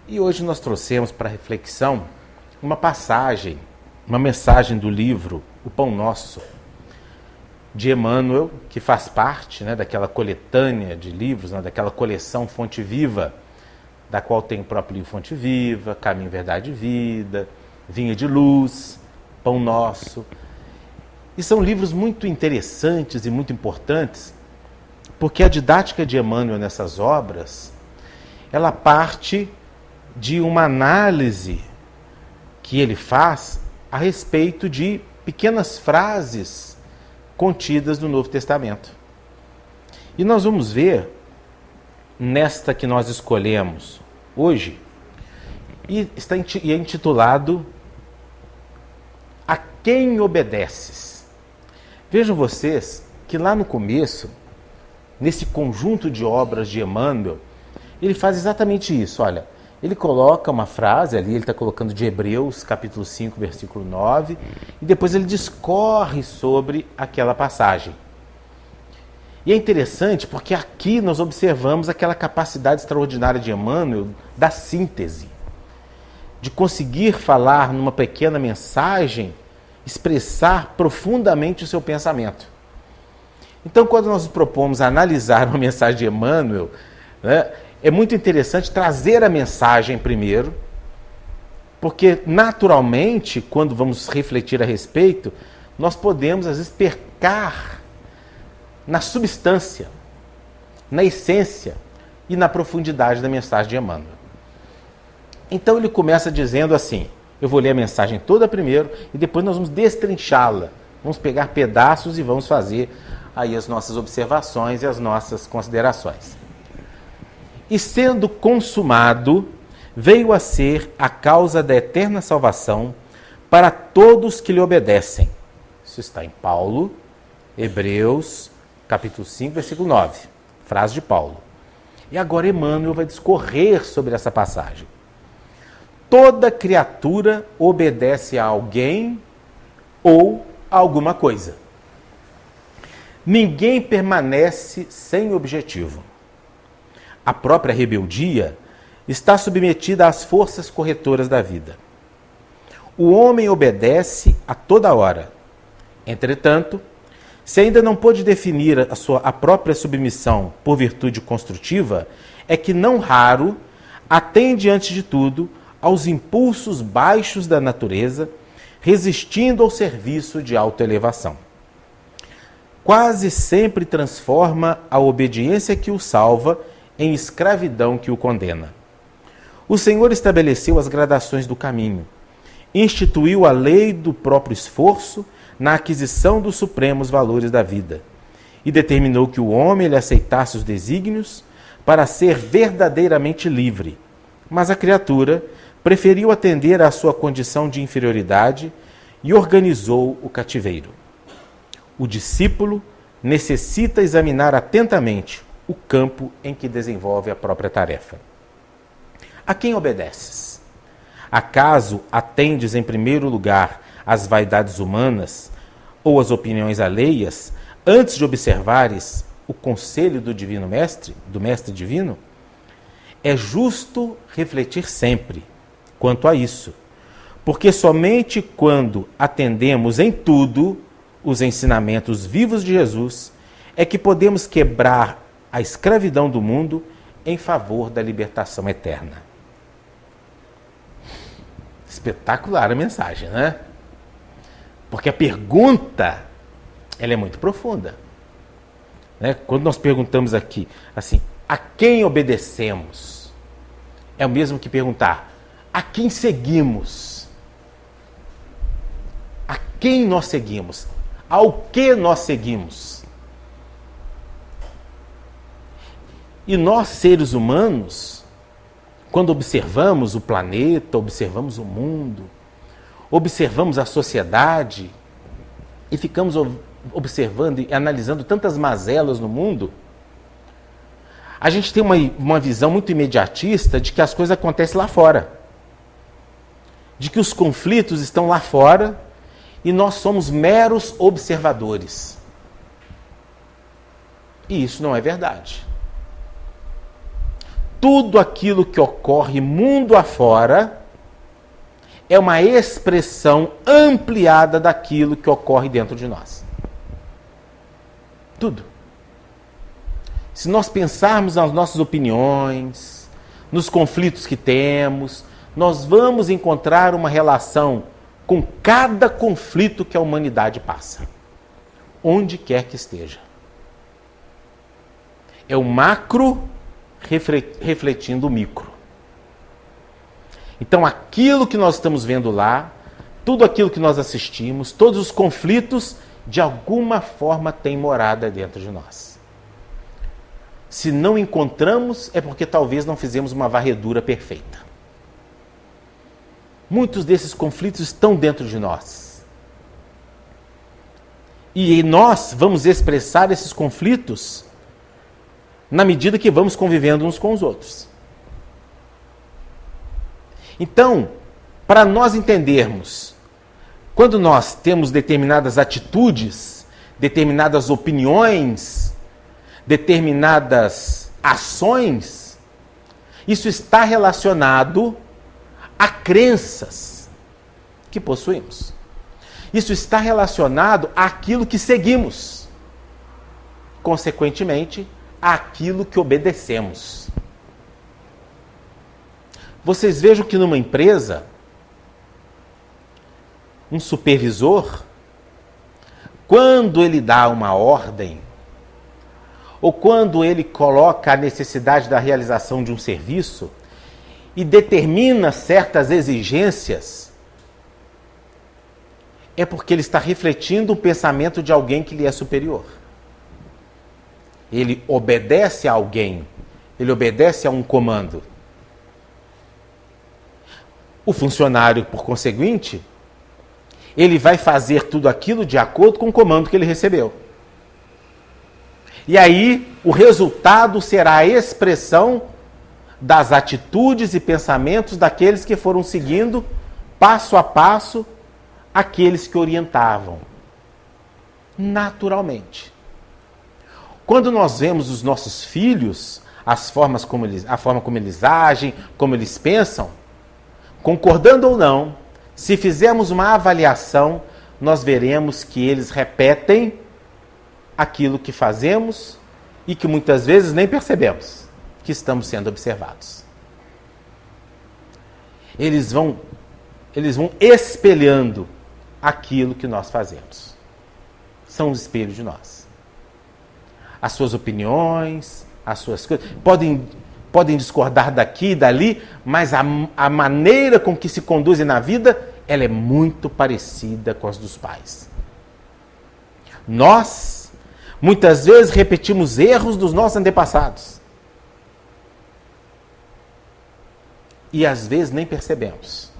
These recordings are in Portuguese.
E hoje nós trouxemos para reflexão uma passagem, uma mensagem do livro O Pão Nosso, de Emmanuel, que faz parte, daquela coletânea de livros, daquela coleção Fonte Viva, da qual tem o próprio livro Fonte Viva, Caminho, Verdade e Vida, Vinha de Luz, Pão Nosso. E são livros muito interessantes e muito importantes, porque a didática de Emmanuel nessas obras, ela parte de uma análise que ele faz a respeito de pequenas frases contidas no Novo Testamento. E nós vamos ver, nesta que nós escolhemos hoje, e é intitulado A Quem Obedeces? Vejam vocês que lá no começo, nesse conjunto de obras de Emmanuel, ele faz exatamente isso. Olha, ele coloca uma frase ali, ele está colocando de Hebreus, capítulo 5, versículo 9, e depois ele discorre sobre aquela passagem. E é interessante porque aqui nós observamos aquela capacidade extraordinária de Emmanuel da síntese, de conseguir falar numa pequena mensagem, expressar profundamente o seu pensamento. Então, quando nós nos propomos a analisar uma mensagem de Emmanuel, é muito interessante trazer a mensagem primeiro, porque naturalmente, quando vamos refletir a respeito, nós podemos às vezes pecar na substância, na essência e na profundidade da mensagem de Emmanuel. Então ele começa dizendo assim, eu vou ler a mensagem toda primeiro e depois nós vamos destrinchá-la, vamos pegar pedaços e vamos fazer aí as nossas observações e as nossas considerações. E sendo consumado, veio a ser a causa da eterna salvação para todos que lhe obedecem. Isso está em Paulo, Hebreus, capítulo 5, versículo 9, frase de Paulo. E agora Emmanuel vai discorrer sobre essa passagem. Toda criatura obedece a alguém ou a alguma coisa. Ninguém permanece sem objetivo. A própria rebeldia está submetida às forças corretoras da vida. O homem obedece a toda hora. Entretanto, se ainda não pôde definir a própria submissão por virtude construtiva, é que não raro atende antes de tudo aos impulsos baixos da natureza, resistindo ao serviço de autoelevação. Quase sempre transforma a obediência que o salva em escravidão que o condena. O Senhor estabeleceu as gradações do caminho, instituiu a lei do próprio esforço na aquisição dos supremos valores da vida e determinou que o homem lhe aceitasse os desígnios para ser verdadeiramente livre. Mas a criatura preferiu atender à sua condição de inferioridade e organizou o cativeiro. O discípulo necessita examinar atentamente o campo em que desenvolve a própria tarefa. A quem obedeces? Acaso atendes em primeiro lugar às vaidades humanas ou às opiniões alheias, antes de observares o conselho do divino mestre, do mestre divino? É justo refletir sempre quanto a isso, porque somente quando atendemos em tudo os ensinamentos vivos de Jesus é que podemos quebrar a escravidão do mundo em favor da libertação eterna. Espetacular a mensagem, né? Porque a pergunta, ela é muito profunda. Quando nós perguntamos aqui, assim, a quem obedecemos? É o mesmo que perguntar, a quem seguimos? A quem nós seguimos? Ao que nós seguimos? E nós, seres humanos, quando observamos o planeta, observamos o mundo, observamos a sociedade e ficamos observando e analisando tantas mazelas no mundo, a gente tem uma visão muito imediatista de que as coisas acontecem lá fora, de que os conflitos estão lá fora e nós somos meros observadores. E isso não é verdade. tudo aquilo que ocorre mundo afora é uma expressão ampliada daquilo que ocorre dentro de nós. Tudo. Se nós pensarmos nas nossas opiniões, nos conflitos que temos, nós vamos encontrar uma relação com cada conflito que a humanidade passa, onde quer que esteja. É o macro refletindo o micro. Então, aquilo que nós estamos vendo lá, tudo aquilo que nós assistimos, todos os conflitos, de alguma forma tem morada dentro de nós. Se não encontramos, é porque talvez não fizemos uma varredura perfeita. Muitos desses conflitos estão dentro de nós. E nós vamos expressar esses conflitos na medida que vamos convivendo uns com os outros. Então, para nós entendermos, quando nós temos determinadas atitudes, determinadas opiniões, determinadas ações, isso está relacionado a crenças que possuímos. Isso está relacionado àquilo que seguimos. Consequentemente, àquilo que obedecemos. Vocês vejam que numa empresa, um supervisor, quando ele dá uma ordem, ou quando ele coloca a necessidade da realização de um serviço e determina certas exigências, é porque ele está refletindo o pensamento de alguém que lhe é superior. Ele obedece a alguém, ele obedece a um comando. O funcionário, por conseguinte, ele vai fazer tudo aquilo de acordo com o comando que ele recebeu. E aí, o resultado será a expressão das atitudes e pensamentos daqueles que foram seguindo, passo a passo, aqueles que orientavam. Naturalmente. Quando nós vemos os nossos filhos, a forma como eles agem, como eles pensam, concordando ou não, se fizermos uma avaliação, nós veremos que eles repetem aquilo que fazemos e que muitas vezes nem percebemos que estamos sendo observados. Eles vão espelhando aquilo que nós fazemos. São os espelhos de nós. As suas opiniões, as suas coisas, podem discordar daqui e dali, mas a maneira com que se conduzem na vida, ela é muito parecida com as dos pais. Nós, muitas vezes, repetimos erros dos nossos antepassados. E às vezes nem percebemos.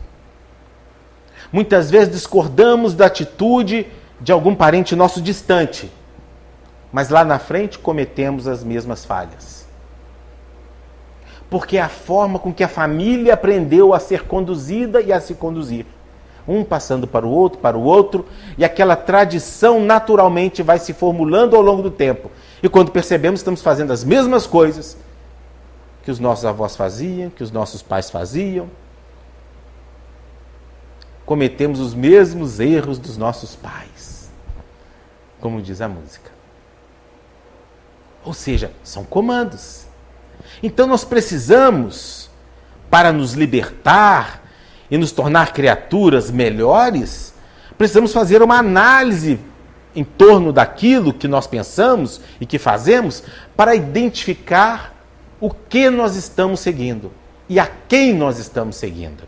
Muitas vezes discordamos da atitude de algum parente nosso distante, mas lá na frente cometemos as mesmas falhas. Porque é a forma com que a família aprendeu a ser conduzida e a se conduzir. Um passando para o outro, e aquela tradição naturalmente vai se formulando ao longo do tempo. E quando percebemos, estamos fazendo as mesmas coisas que os nossos avós faziam, que os nossos pais faziam. Cometemos os mesmos erros dos nossos pais, como diz a música. Ou seja, são comandos. Então nós precisamos, para nos libertar e nos tornar criaturas melhores, precisamos fazer uma análise em torno daquilo que nós pensamos e que fazemos para identificar o que nós estamos seguindo e a quem nós estamos seguindo.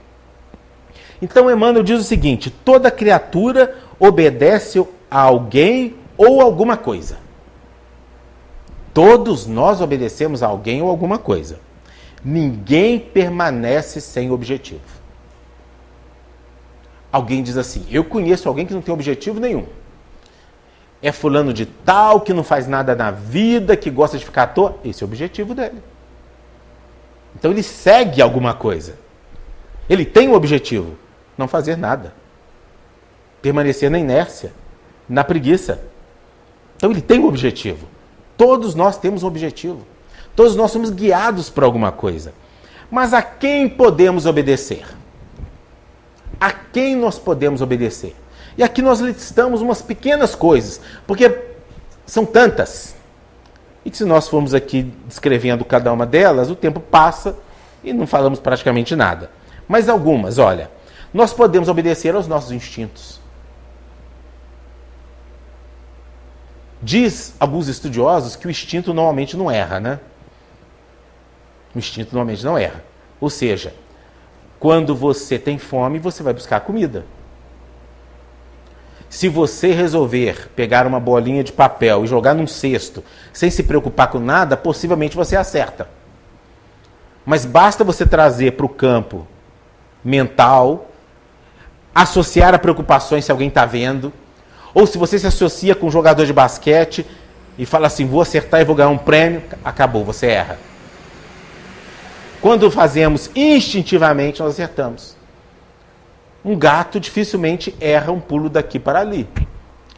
Então Emmanuel diz o seguinte: toda criatura obedece a alguém ou alguma coisa. Todos nós obedecemos a alguém ou alguma coisa. Ninguém permanece sem objetivo. Alguém diz assim: eu conheço alguém que não tem objetivo nenhum. É fulano de tal, que não faz nada na vida, que gosta de ficar à toa. Esse é o objetivo dele. Então ele segue alguma coisa. Ele tem um objetivo: não fazer nada. Permanecer na inércia, na preguiça. Então ele tem um objetivo. Todos nós temos um objetivo. Todos nós somos guiados por alguma coisa. Mas a quem podemos obedecer? A quem nós podemos obedecer? E aqui nós listamos umas pequenas coisas, porque são tantas. E que se nós formos aqui descrevendo cada uma delas, o tempo passa e não falamos praticamente nada. Mas algumas, olha, nós podemos obedecer aos nossos instintos. Diz alguns estudiosos que o instinto normalmente não erra, né? O instinto normalmente não erra. Ou seja, quando você tem fome, você vai buscar comida. Se você resolver pegar uma bolinha de papel e jogar num cesto, sem se preocupar com nada, possivelmente você acerta. Mas basta você trazer para o campo mental, associar a preocupações se alguém está vendo, ou se você se associa com um jogador de basquete e fala assim, vou acertar e vou ganhar um prêmio, acabou, você erra. Quando fazemos instintivamente, nós acertamos. Um gato dificilmente erra um pulo daqui para ali.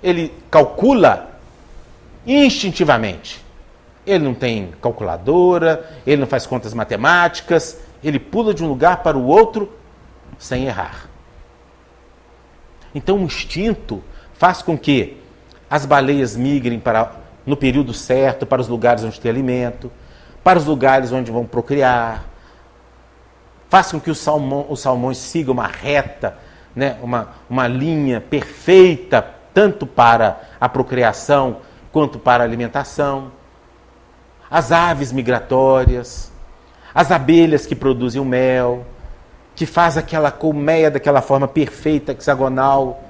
Ele calcula instintivamente. Ele não tem calculadora, ele não faz contas matemáticas, ele pula de um lugar para o outro sem errar. Então o instinto faz com que as baleias migrem no período certo para os lugares onde tem alimento, para os lugares onde vão procriar, faz com que os salmões sigam uma reta, né, uma linha perfeita, tanto para a procriação quanto para a alimentação. As aves migratórias, as abelhas que produzem o mel, que faz aquela colmeia daquela forma perfeita, hexagonal,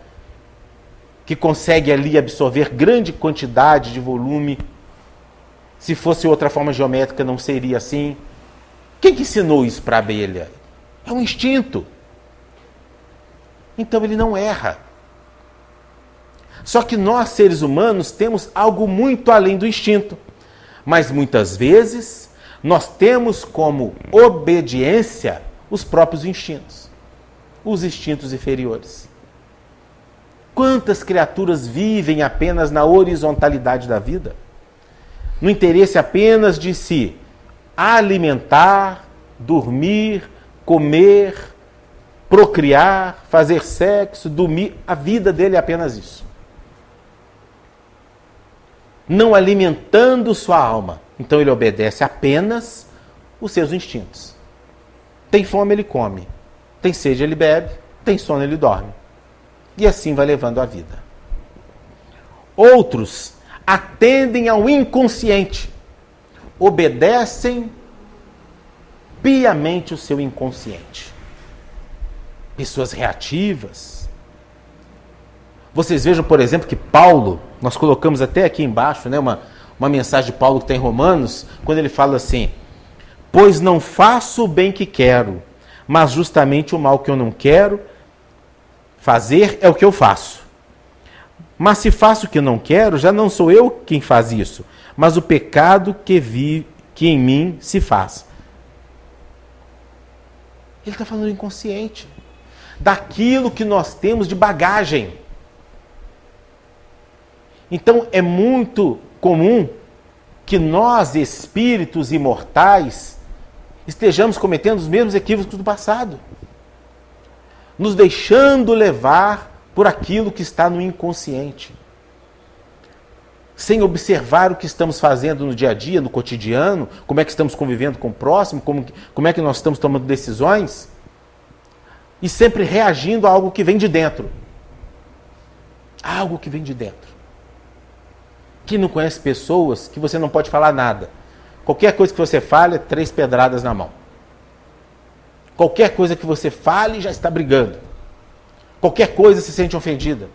que consegue ali absorver grande quantidade de volume. Se fosse outra forma geométrica, não seria assim. Quem que ensinou isso para a abelha? É um instinto. Então ele não erra. Só que nós, seres humanos, temos algo muito além do instinto. Mas muitas vezes nós temos como obediência os próprios instintos. Os instintos inferiores. Quantas criaturas vivem apenas na horizontalidade da vida? No interesse apenas de se alimentar, dormir, comer, procriar, fazer sexo, dormir. A vida dele é apenas isso. Não alimentando sua alma. Então ele obedece apenas os seus instintos. Tem fome, ele come. Tem sede, ele bebe. Tem sono, ele dorme. E assim vai levando a vida. Outros atendem ao inconsciente. Obedecem piamente o seu inconsciente. Pessoas reativas. Vocês vejam, por exemplo, que Paulo, nós colocamos até aqui embaixo, né, uma mensagem de Paulo que tem em Romanos, quando ele fala assim, pois não faço o bem que quero, mas justamente o mal que eu não quero fazer é o que eu faço. Mas se faço o que eu não quero, já não sou eu quem faz isso, mas o pecado que em mim se faz. Ele está falando do inconsciente, daquilo que nós temos de bagagem. Então é muito comum que nós, espíritos imortais, estejamos cometendo os mesmos equívocos do passado, nos deixando levar por aquilo que está no inconsciente, sem observar o que estamos fazendo no dia a dia, no cotidiano, como é que estamos convivendo com o próximo, como é que nós estamos tomando decisões, e sempre reagindo a algo que vem de dentro. Algo que vem de dentro. Quem não conhece pessoas que você não pode falar nada? Qualquer coisa que você fale, 3 pedradas na mão. Qualquer coisa que você fale, já está brigando. Qualquer coisa se sente ofendida.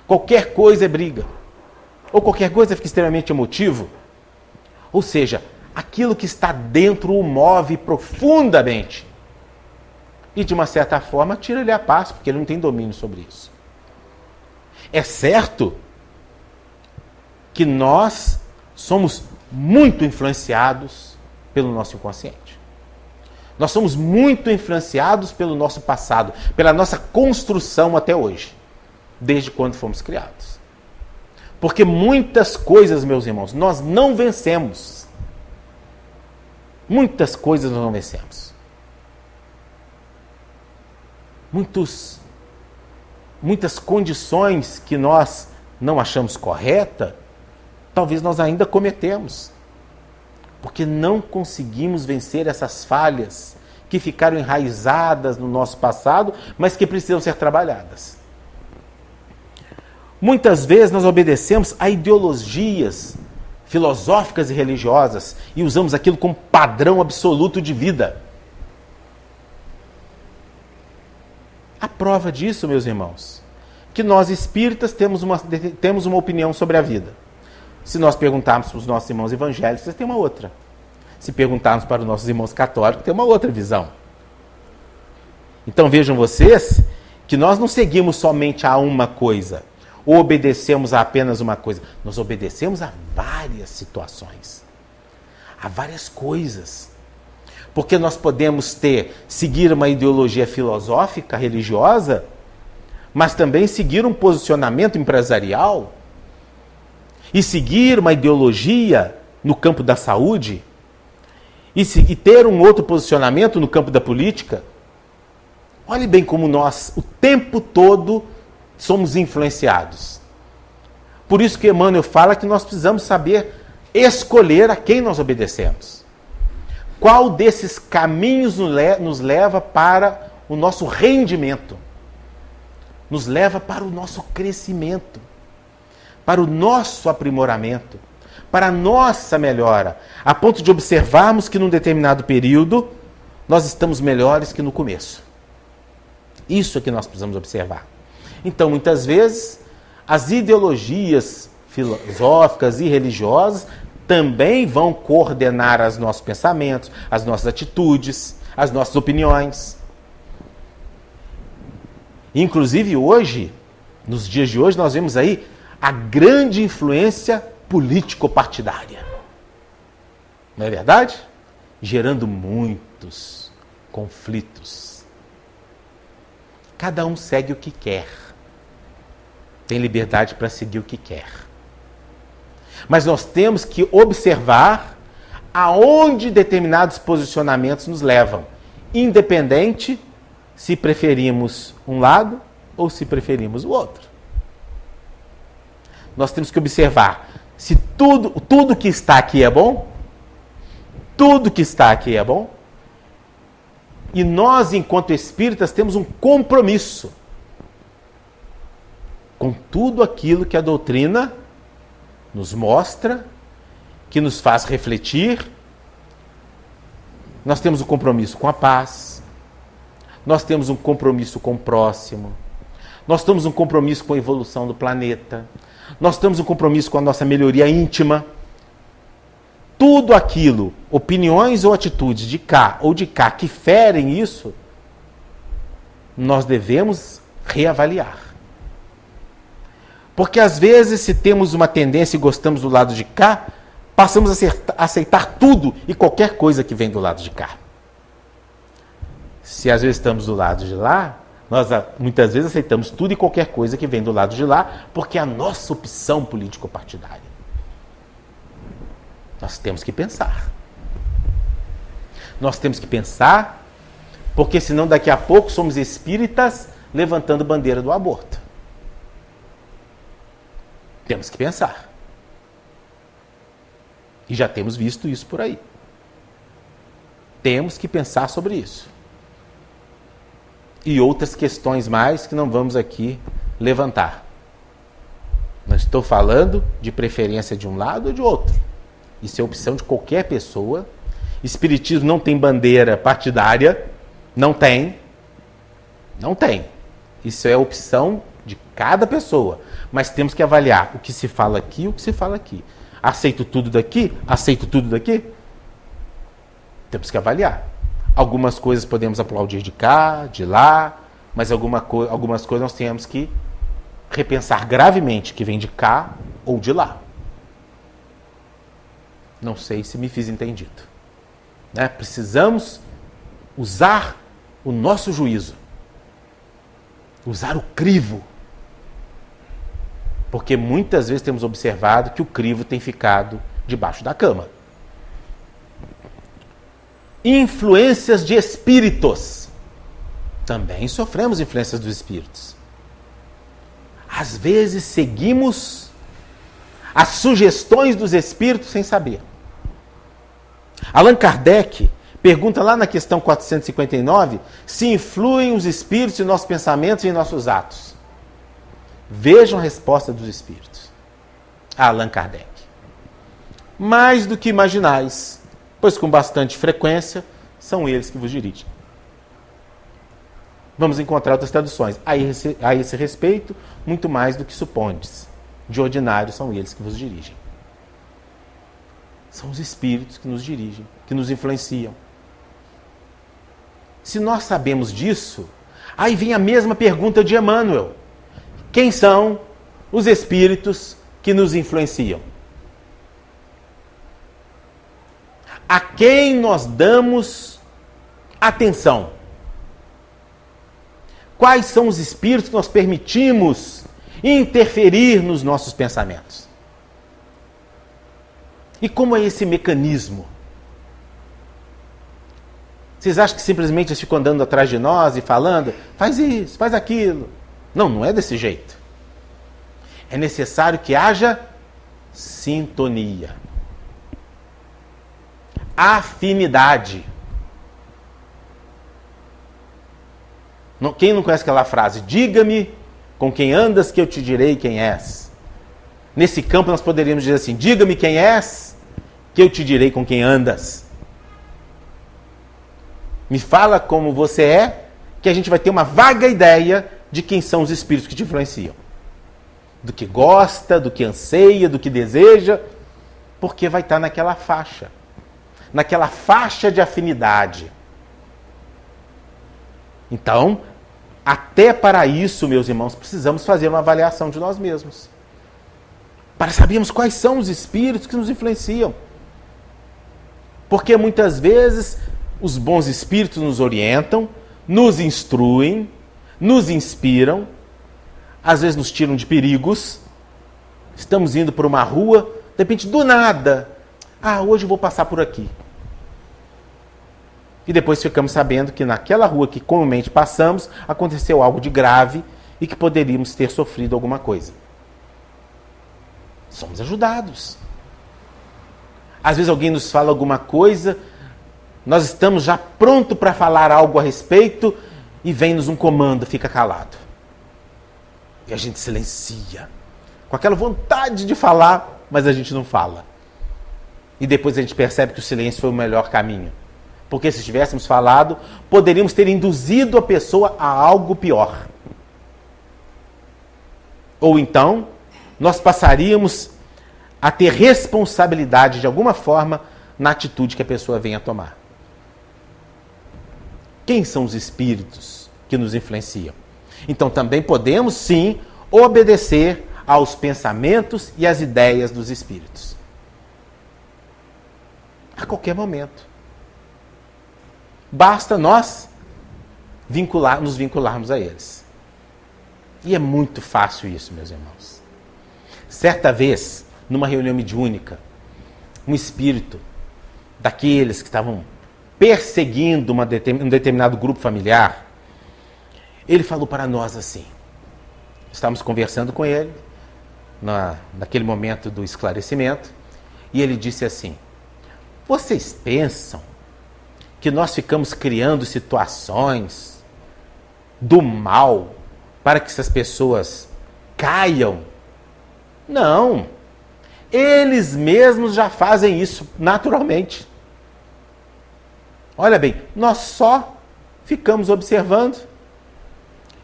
Qualquer coisa é briga. Ou qualquer coisa fica extremamente emotivo. Ou seja, aquilo que está dentro o move profundamente. E de uma certa forma tira-lhe a paz, porque ele não tem domínio sobre isso. É certo que nós somos muito influenciados pelo nosso inconsciente. Nós somos muito influenciados pelo nosso passado, pela nossa construção até hoje, desde quando fomos criados. Porque muitas coisas, meus irmãos, nós não vencemos. Muitas coisas nós não vencemos. Muitas condições que nós não achamos correta, talvez nós ainda cometemos. Porque não conseguimos vencer essas falhas que ficaram enraizadas no nosso passado, mas que precisam ser trabalhadas. Muitas vezes nós obedecemos a ideologias filosóficas e religiosas e usamos aquilo como padrão absoluto de vida. A prova disso, meus irmãos, que nós espíritas temos uma opinião sobre a vida. Se nós perguntarmos para os nossos irmãos evangélicos, eles têm uma outra. Se perguntarmos para os nossos irmãos católicos, tem uma outra visão. Então vejam vocês que nós não seguimos somente a uma coisa, ou obedecemos a apenas uma coisa. Nós obedecemos a várias situações, a várias coisas. Porque nós podemos seguir uma ideologia filosófica, religiosa, mas também seguir um posicionamento empresarial e seguir uma ideologia no campo da saúde e ter um outro posicionamento no campo da política. Olhe bem como nós, o tempo todo, somos influenciados. Por isso que Emmanuel fala que nós precisamos saber escolher a quem nós obedecemos. Qual desses caminhos nos leva para o nosso rendimento? Nos leva para o nosso crescimento, para o nosso aprimoramento, para a nossa melhora, a ponto de observarmos que num determinado período nós estamos melhores que no começo. Isso é que nós precisamos observar. Então, muitas vezes, as ideologias filosóficas e religiosas também vão coordenar os nossos pensamentos, as nossas atitudes, as nossas opiniões. Inclusive hoje, nos dias de hoje, nós vemos aí a grande influência político-partidária. Não é verdade? Gerando muitos conflitos. Cada um segue o que quer. Tem liberdade para seguir o que quer. Mas nós temos que observar aonde determinados posicionamentos nos levam, independente se preferimos um lado ou se preferimos o outro. Nós temos que observar se tudo que está aqui é bom, tudo que está aqui é bom, e nós, enquanto espíritas, temos um compromisso com tudo aquilo que a doutrina nos mostra, que nos faz refletir. Nós temos um compromisso com a paz, nós temos um compromisso com o próximo, nós temos um compromisso com a evolução do planeta, nós temos um compromisso com a nossa melhoria íntima. Tudo aquilo, opiniões ou atitudes de cá ou de cá que ferem isso, nós devemos reavaliar. Porque às vezes, se temos uma tendência e gostamos do lado de cá, passamos a aceitar tudo e qualquer coisa que vem do lado de cá. Se às vezes estamos do lado de lá, nós muitas vezes aceitamos tudo e qualquer coisa que vem do lado de lá, porque é a nossa opção político-partidária. Nós temos que pensar. Nós temos que pensar, porque senão daqui a pouco somos espíritas levantando bandeira do aborto. Temos que pensar. E já temos visto isso por aí. Temos que pensar sobre isso. E outras questões mais que não vamos aqui levantar. Não estou falando de preferência de um lado ou de outro. Isso é opção de qualquer pessoa. Espiritismo não tem bandeira partidária. Não tem. Não tem. Isso é opção de cada pessoa. Mas temos que avaliar o que se fala aqui e o que se fala aqui. Aceito tudo daqui? Aceito tudo daqui? Temos que avaliar. Algumas coisas podemos aplaudir de cá, de lá, mas algumas coisas nós temos que repensar gravemente que vem de cá ou de lá. Não sei se me fiz entendido. Né? Precisamos usar o nosso juízo. Usar o crivo. Porque muitas vezes temos observado que o crivo tem ficado debaixo da cama. influências de espíritos. Também sofremos influências dos espíritos. Às vezes seguimos as sugestões dos espíritos sem saber. Allan Kardec pergunta lá na questão 459 se influem os espíritos em nossos pensamentos e em nossos atos. Vejam a resposta dos espíritos. Allan Kardec. Mais do que imaginais, pois com bastante frequência são eles que vos dirigem. Vamos encontrar outras traduções. A esse respeito, muito mais do que supondes. De ordinário são eles que vos dirigem. São os espíritos que nos dirigem, que nos influenciam. Se nós sabemos disso, aí vem a mesma pergunta de Emmanuel. Quem são os espíritos que nos influenciam? A quem nós damos atenção? Quais são os espíritos que nós permitimos interferir nos nossos pensamentos? E como é esse mecanismo? Vocês acham que simplesmente eles ficam andando atrás de nós e falando, faz isso, faz aquilo? Não, não é desse jeito. É necessário que haja sintonia, afinidade. Quem não conhece aquela frase? Diga-me com quem andas que eu te direi quem és. Nesse campo nós poderíamos dizer assim, diga-me quem és que eu te direi com quem andas. Me fala como você é, que a gente vai ter uma vaga ideia de quem são os espíritos que te influenciam. Do que gosta, do que anseia, do que deseja, porque vai estar naquela faixa de afinidade. Então, até para isso, meus irmãos, precisamos fazer uma avaliação de nós mesmos. Para sabermos quais são os espíritos que nos influenciam. Porque muitas vezes os bons espíritos nos orientam, nos instruem, nos inspiram, às vezes nos tiram de perigos. Estamos indo por uma rua, de repente, do nada, hoje eu vou passar por aqui. E depois ficamos sabendo que naquela rua que comumente passamos, aconteceu algo de grave e que poderíamos ter sofrido alguma coisa. Somos ajudados. Às vezes alguém nos fala alguma coisa, nós estamos já pronto para falar algo a respeito e vem-nos um comando, fica calado. E a gente silencia, com aquela vontade de falar, mas a gente não fala. E depois a gente percebe que o silêncio foi o melhor caminho. Porque se tivéssemos falado, poderíamos ter induzido a pessoa a algo pior. Ou então, nós passaríamos a ter responsabilidade de alguma forma na atitude que a pessoa venha a tomar. Quem são os espíritos que nos influenciam? Então também podemos, sim, obedecer aos pensamentos e às ideias dos espíritos. A qualquer momento. Basta nós nos vincularmos a eles. E é muito fácil isso, meus irmãos. Certa vez, numa reunião mediúnica, um espírito daqueles que estavam perseguindo um determinado grupo familiar, ele falou para nós assim, estávamos conversando com ele, naquele momento do esclarecimento, e ele disse assim, vocês pensam que nós ficamos criando situações do mal para que essas pessoas caiam? Não. Eles mesmos já fazem isso naturalmente. Olha bem, nós só ficamos observando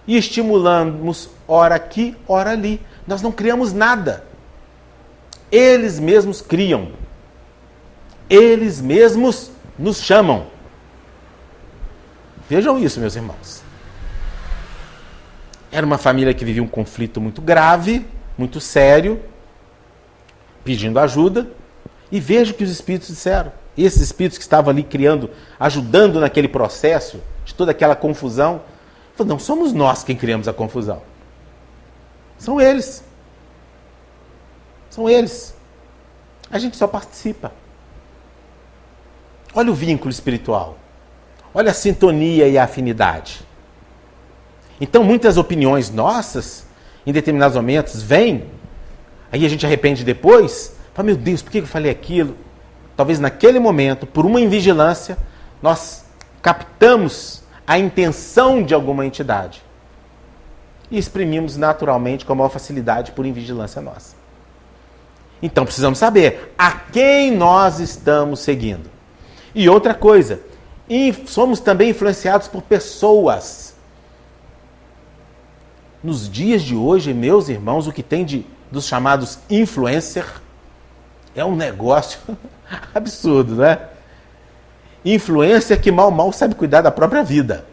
e estimulamos ora aqui, ora ali. Nós não criamos nada. Eles mesmos criam. Eles mesmos nos chamam. Vejam isso, meus irmãos. Era uma família que vivia um conflito muito grave, muito sério, pedindo ajuda, e veja o que os espíritos disseram. Esses espíritos que estavam ali criando, ajudando naquele processo, de toda aquela confusão, falaram, não somos nós quem criamos a confusão. São eles. São eles. A gente só participa. Olha o vínculo espiritual. Olha a sintonia e a afinidade. Então, muitas opiniões nossas, em determinados momentos, vêm, aí a gente arrepende depois, fala, meu Deus, por que eu falei aquilo? Talvez naquele momento, por uma invigilância, nós captamos a intenção de alguma entidade e exprimimos naturalmente com a maior facilidade por invigilância nossa. Então precisamos saber a quem nós estamos seguindo. E outra coisa, somos também influenciados por pessoas. Nos dias de hoje, meus irmãos, o que tem dos chamados influencer é um negócio absurdo, né? Influencer que mal sabe cuidar da própria vida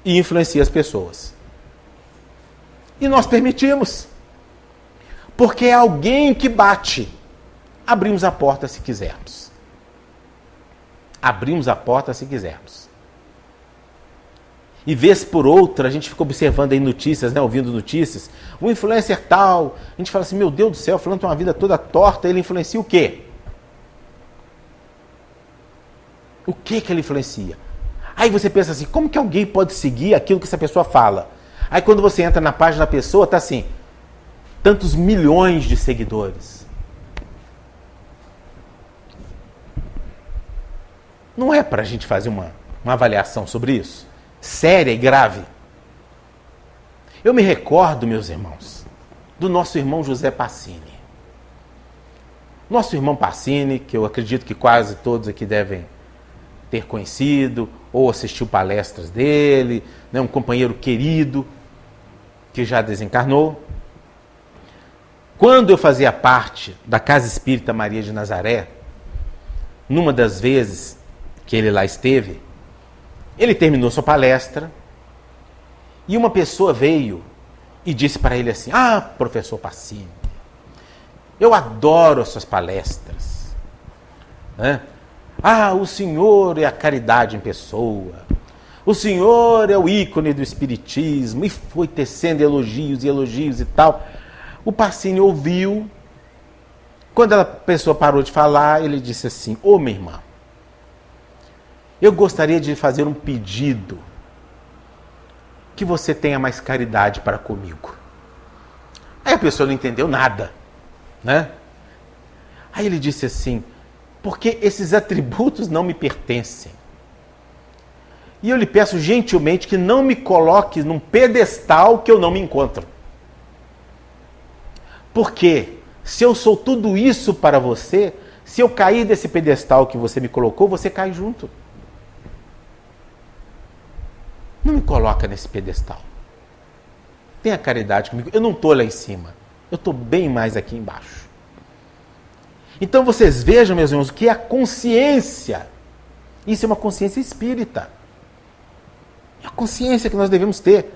e influencia as pessoas. E nós permitimos. Porque é alguém que bate. Abrimos a porta se quisermos. Abrimos a porta se quisermos. E vez por outra, a gente fica observando aí notícias, né, ouvindo notícias. O influencer tal, a gente fala assim, meu Deus do céu, falando tem uma vida toda torta, ele influencia o quê? O que ele influencia? Aí você pensa assim, como que alguém pode seguir aquilo que essa pessoa fala? Aí quando você entra na página da pessoa, tá assim, tantos milhões de seguidores. Não é para a gente fazer uma avaliação sobre isso? Séria e grave. Eu me recordo, meus irmãos, do nosso irmão José Passini. Nosso irmão Passini, que eu acredito que quase todos aqui devem ter conhecido, ou assistiu palestras dele, né, um companheiro querido, que já desencarnou. Quando eu fazia parte da Casa Espírita Maria de Nazaré, numa das vezes que ele lá esteve, ele terminou sua palestra e uma pessoa veio e disse para ele assim, professor Passini, eu adoro as suas palestras, né? O senhor é a caridade em pessoa, o senhor é o ícone do espiritismo, e foi tecendo elogios e elogios e tal. O Passini ouviu, quando a pessoa parou de falar, ele disse assim, minha irmã, eu gostaria de fazer um pedido, que você tenha mais caridade para comigo. Aí a pessoa não entendeu nada, né? Aí ele disse assim, porque esses atributos não me pertencem. E eu lhe peço gentilmente que não me coloque num pedestal que eu não me encontro. Porque se eu sou tudo isso para você, se eu cair desse pedestal que você me colocou, você cai junto. Não me coloca nesse pedestal. Tenha caridade comigo. Eu não estou lá em cima. Eu estou bem mais aqui embaixo. Então vocês vejam, meus irmãos, o que é a consciência. Isso é uma consciência espírita. É a consciência que nós devemos ter.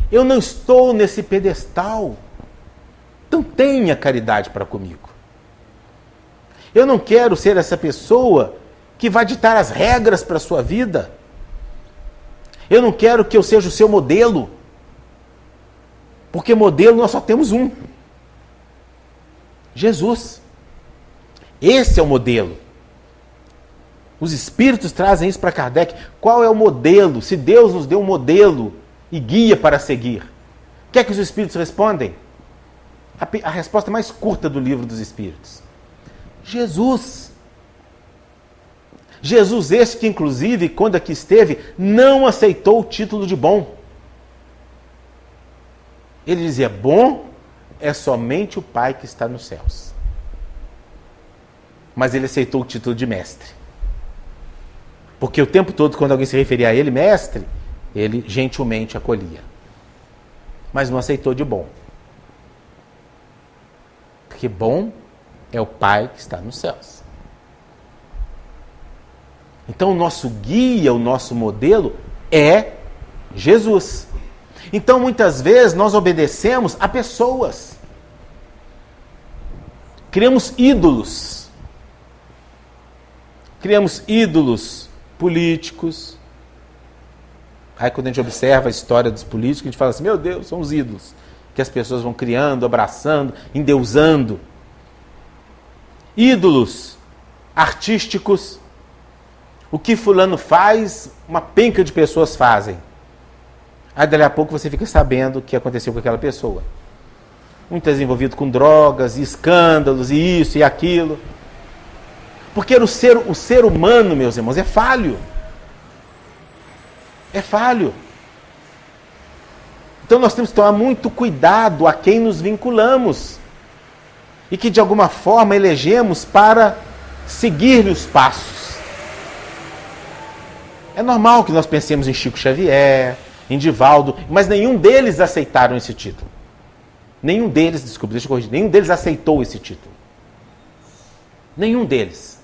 Eu não estou nesse pedestal. Então tenha caridade para comigo. Eu não quero ser essa pessoa que vai ditar as regras para a sua vida. Eu não quero que eu seja o seu modelo. Porque modelo nós só temos um. Jesus. Esse é o modelo. Os espíritos trazem isso para Kardec. Qual é o modelo? Se Deus nos deu um modelo e guia para seguir, o que é que os espíritos respondem? A resposta mais curta do Livro dos Espíritos. Jesus. Jesus esse que, inclusive, quando aqui esteve, não aceitou o título de bom. Ele dizia, bom é somente o Pai que está nos céus. Mas ele aceitou o título de mestre. Porque o tempo todo, quando alguém se referia a ele, mestre, ele gentilmente acolhia. Mas não aceitou de bom. Porque bom é o Pai que está nos céus. Então o nosso guia, o nosso modelo é Jesus. Então muitas vezes nós obedecemos a pessoas. Criamos ídolos. Criamos ídolos políticos. Aí quando a gente observa a história dos políticos, a gente fala assim, meu Deus, são os ídolos que as pessoas vão criando, abraçando, endeusando. Ídolos artísticos. O que fulano faz, uma penca de pessoas fazem. Aí, dali a pouco, você fica sabendo o que aconteceu com aquela pessoa. Muitas envolvidas com drogas, e escândalos, e isso e aquilo. Porque o ser humano, meus irmãos, é falho. É falho. Então nós temos que tomar muito cuidado a quem nos vinculamos. E que de alguma forma elegemos para seguir-lhe os passos. É normal que nós pensemos em Chico Xavier, em Divaldo, mas nenhum deles aceitaram esse título. Nenhum deles, desculpe, deixa eu corrigir, nenhum deles aceitou esse título. Nenhum deles.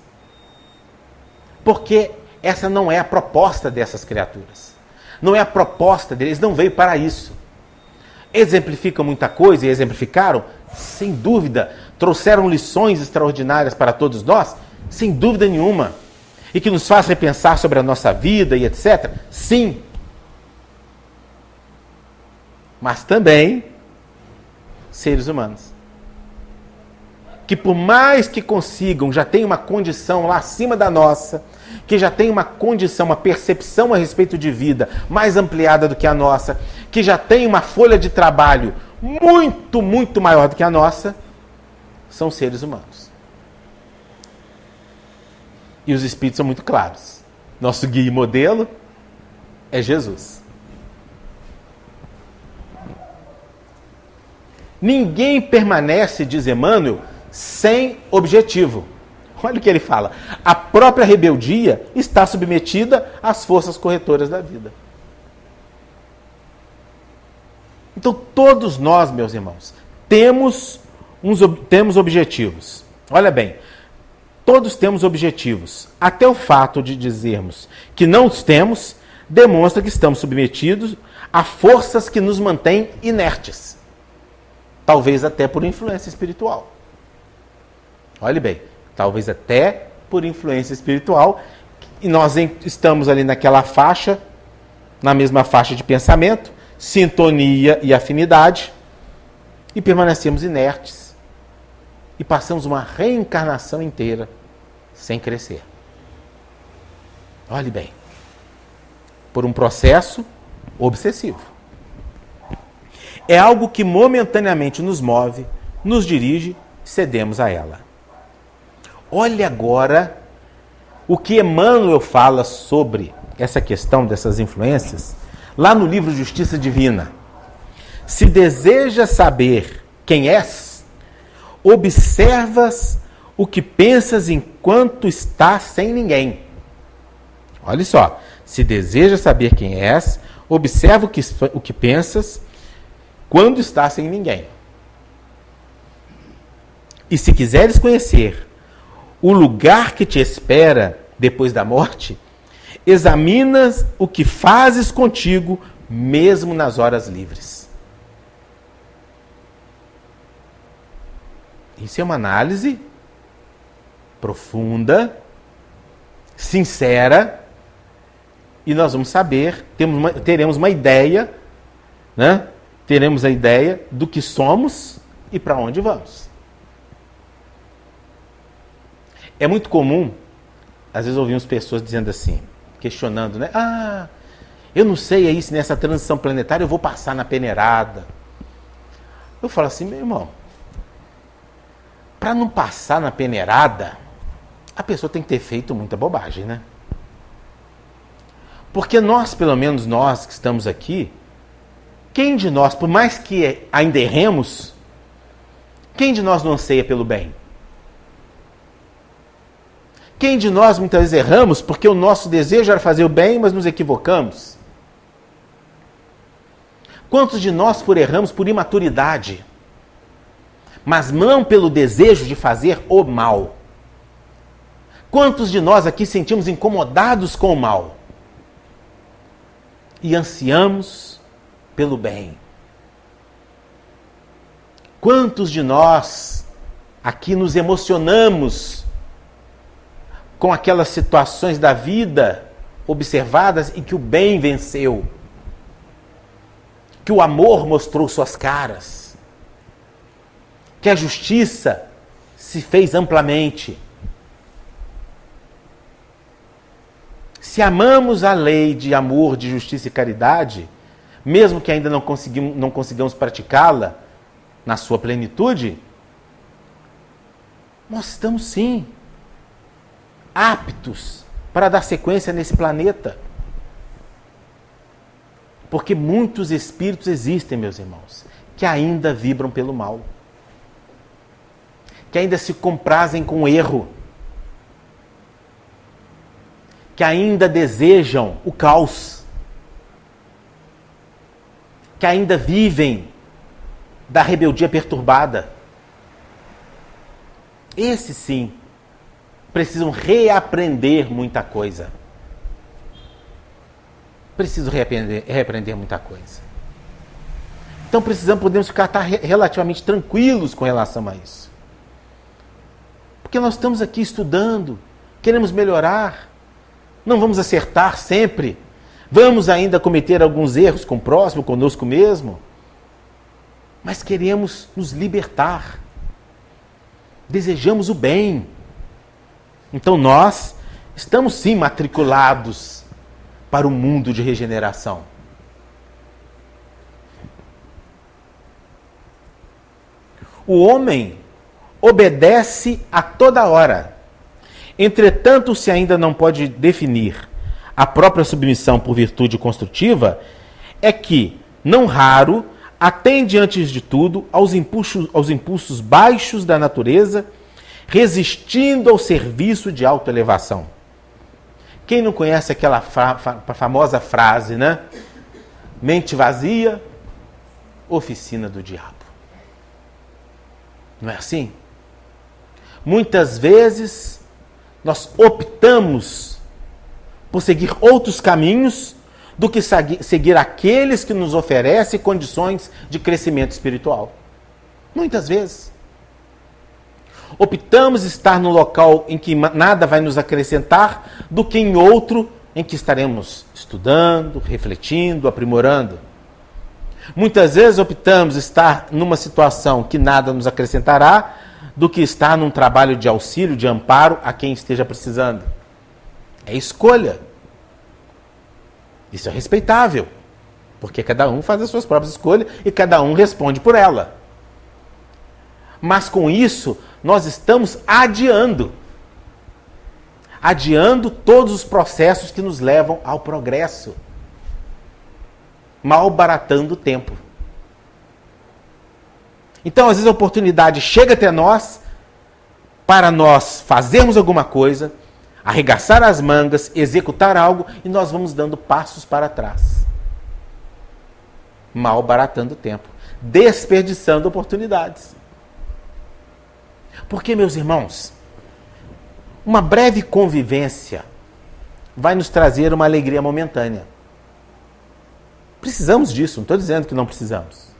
Porque essa não é a proposta dessas criaturas. Não é a proposta deles, não veio para isso. Exemplificam muita coisa e exemplificaram, sem dúvida, trouxeram lições extraordinárias para todos nós, sem dúvida nenhuma, e que nos faz repensar sobre a nossa vida e etc. Sim. Mas também seres humanos. Que por mais que consigam, já tem uma condição lá acima da nossa, que já tem uma condição, uma percepção a respeito de vida mais ampliada do que a nossa, que já tem uma folha de trabalho muito, muito maior do que a nossa, são seres humanos. E os espíritos são muito claros. Nosso guia e modelo é Jesus. Ninguém permanece, diz Emmanuel, sem objetivo. Olha o que ele fala. A própria rebeldia está submetida às forças corretoras da vida. Então, todos nós, meus irmãos, temos objetivos. Olha bem, todos temos objetivos. Até o fato de dizermos que não os temos, demonstra que estamos submetidos a forças que nos mantêm inertes. Talvez até por influência espiritual. Olhe bem, talvez até por influência espiritual, e nós estamos ali naquela faixa, na mesma faixa de pensamento, sintonia e afinidade, e permanecemos inertes, e passamos uma reencarnação inteira sem crescer. Olhe bem, por um processo obsessivo. É algo que momentaneamente nos move, nos dirige, cedemos a ela. Olhe agora o que Emmanuel fala sobre essa questão dessas influências, lá no livro Justiça Divina. Se desejas saber quem és, observas o que pensas enquanto estás sem ninguém. Olha só, se desejas saber quem és, observa o que pensas quando estás sem ninguém. E se quiseres conhecer o lugar que te espera depois da morte, examinas o que fazes contigo mesmo nas horas livres. Isso é uma análise profunda, sincera, e nós vamos saber, teremos uma ideia, né? Teremos a ideia do que somos e para onde vamos. É muito comum, às vezes ouvimos pessoas dizendo assim, questionando, né? Eu não sei aí se nessa transição planetária eu vou passar na peneirada. Eu falo assim, meu irmão, para não passar na peneirada, a pessoa tem que ter feito muita bobagem, né? Porque nós, pelo menos nós que estamos aqui, quem de nós, por mais que ainda erremos, quem de nós não anseia pelo bem? Quem de nós muitas vezes erramos porque o nosso desejo era fazer o bem, mas nos equivocamos? Quantos de nós erramos por imaturidade, mas não pelo desejo de fazer o mal? Quantos de nós aqui sentimos incomodados com o mal e ansiamos pelo bem? Quantos de nós aqui nos emocionamos com aquelas situações da vida observadas em que o bem venceu, que o amor mostrou suas caras, que a justiça se fez amplamente? Se amamos a lei de amor, de justiça e caridade, mesmo que ainda não consigamos praticá-la na sua plenitude, nós estamos sim aptos para dar sequência nesse planeta. Porque muitos espíritos existem, meus irmãos, que ainda vibram pelo mal, que ainda se comprazem com o erro, que ainda desejam o caos, que ainda vivem da rebeldia perturbada. Esses sim precisam reaprender muita coisa. Preciso reaprender muita coisa. Então podemos ficar relativamente tranquilos com relação a isso. Porque nós estamos aqui estudando, queremos melhorar, não vamos acertar sempre, vamos ainda cometer alguns erros com o próximo, conosco mesmo, mas queremos nos libertar, desejamos o bem. Então nós estamos sim matriculados para o mundo de regeneração. O homem obedece a toda hora. Entretanto, se ainda não pode definir a própria submissão por virtude construtiva, é que, não raro, atende antes de tudo aos impulsos baixos da natureza, resistindo ao serviço de autoelevação. Quem não conhece aquela famosa frase, né? Mente vazia, oficina do diabo. Não é assim? Muitas vezes nós optamos por seguir outros caminhos do que seguir aqueles que nos oferecem condições de crescimento espiritual. Muitas vezes. Optamos estar no local em que nada vai nos acrescentar do que em outro em que estaremos estudando, refletindo, aprimorando. Muitas vezes optamos estar numa situação que nada nos acrescentará do que estar num trabalho de auxílio, de amparo a quem esteja precisando. É escolha. Isso é respeitável, porque cada um faz as suas próprias escolhas e cada um responde por ela. Mas com isso, nós estamos adiando todos os processos que nos levam ao progresso, malbaratando o tempo. Então, às vezes a oportunidade chega até nós para nós fazermos alguma coisa, arregaçar as mangas, executar algo, e nós vamos dando passos para trás. Malbaratando o tempo, desperdiçando oportunidades. Porque, meus irmãos, uma breve convivência vai nos trazer uma alegria momentânea. Precisamos disso, não estou dizendo que não precisamos.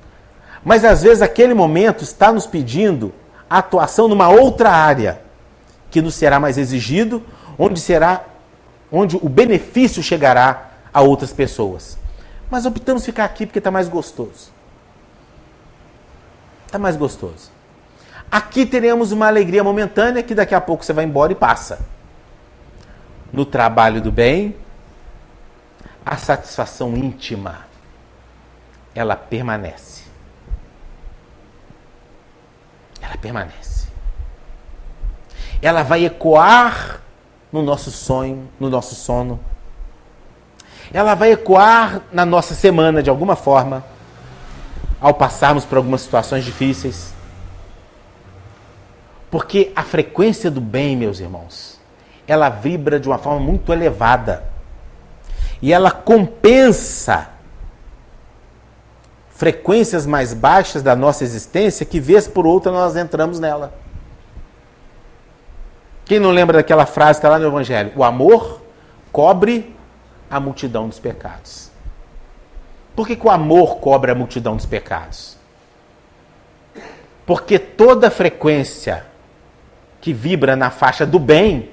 Mas às vezes aquele momento está nos pedindo a atuação numa outra área que nos será mais exigido, onde o benefício chegará a outras pessoas. Mas optamos ficar aqui porque está mais gostoso. Está mais gostoso. Aqui teremos uma alegria momentânea que daqui a pouco você vai embora e passa. No trabalho do bem, a satisfação íntima, ela permanece. Ela permanece. Ela vai ecoar no nosso sonho, no nosso sono. Ela vai ecoar na nossa semana de alguma forma, ao passarmos por algumas situações difíceis. Porque a frequência do bem, meus irmãos, ela vibra de uma forma muito elevada. E ela compensa frequências mais baixas da nossa existência que, vez por outra, nós entramos nela. Quem não lembra daquela frase que está lá no Evangelho? O amor cobre a multidão dos pecados. Por que o amor cobre a multidão dos pecados? Porque toda frequência que vibra na faixa do bem,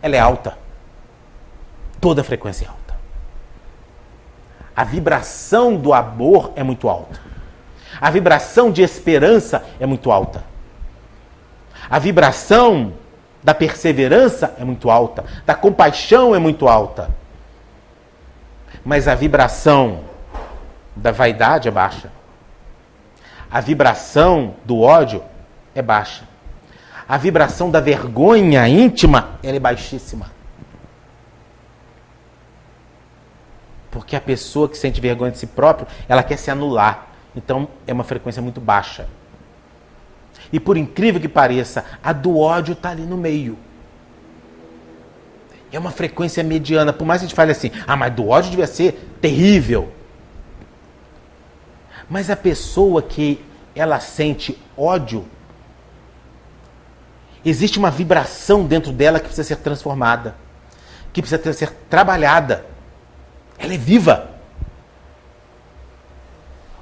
ela é alta. Toda frequência é alta. A vibração do amor é muito alta. A vibração de esperança é muito alta. A vibração da perseverança é muito alta. Da compaixão é muito alta. Mas a vibração da vaidade é baixa. A vibração do ódio é baixa. A vibração da vergonha íntima, ela é baixíssima. Porque a pessoa que sente vergonha de si próprio, ela quer se anular. Então, é uma frequência muito baixa. E por incrível que pareça, a do ódio está ali no meio. É uma frequência mediana. Por mais que a gente fale assim, mas do ódio devia ser terrível. Mas a pessoa que ela sente ódio, existe uma vibração dentro dela que precisa ser transformada, que precisa ser trabalhada. Ela é viva.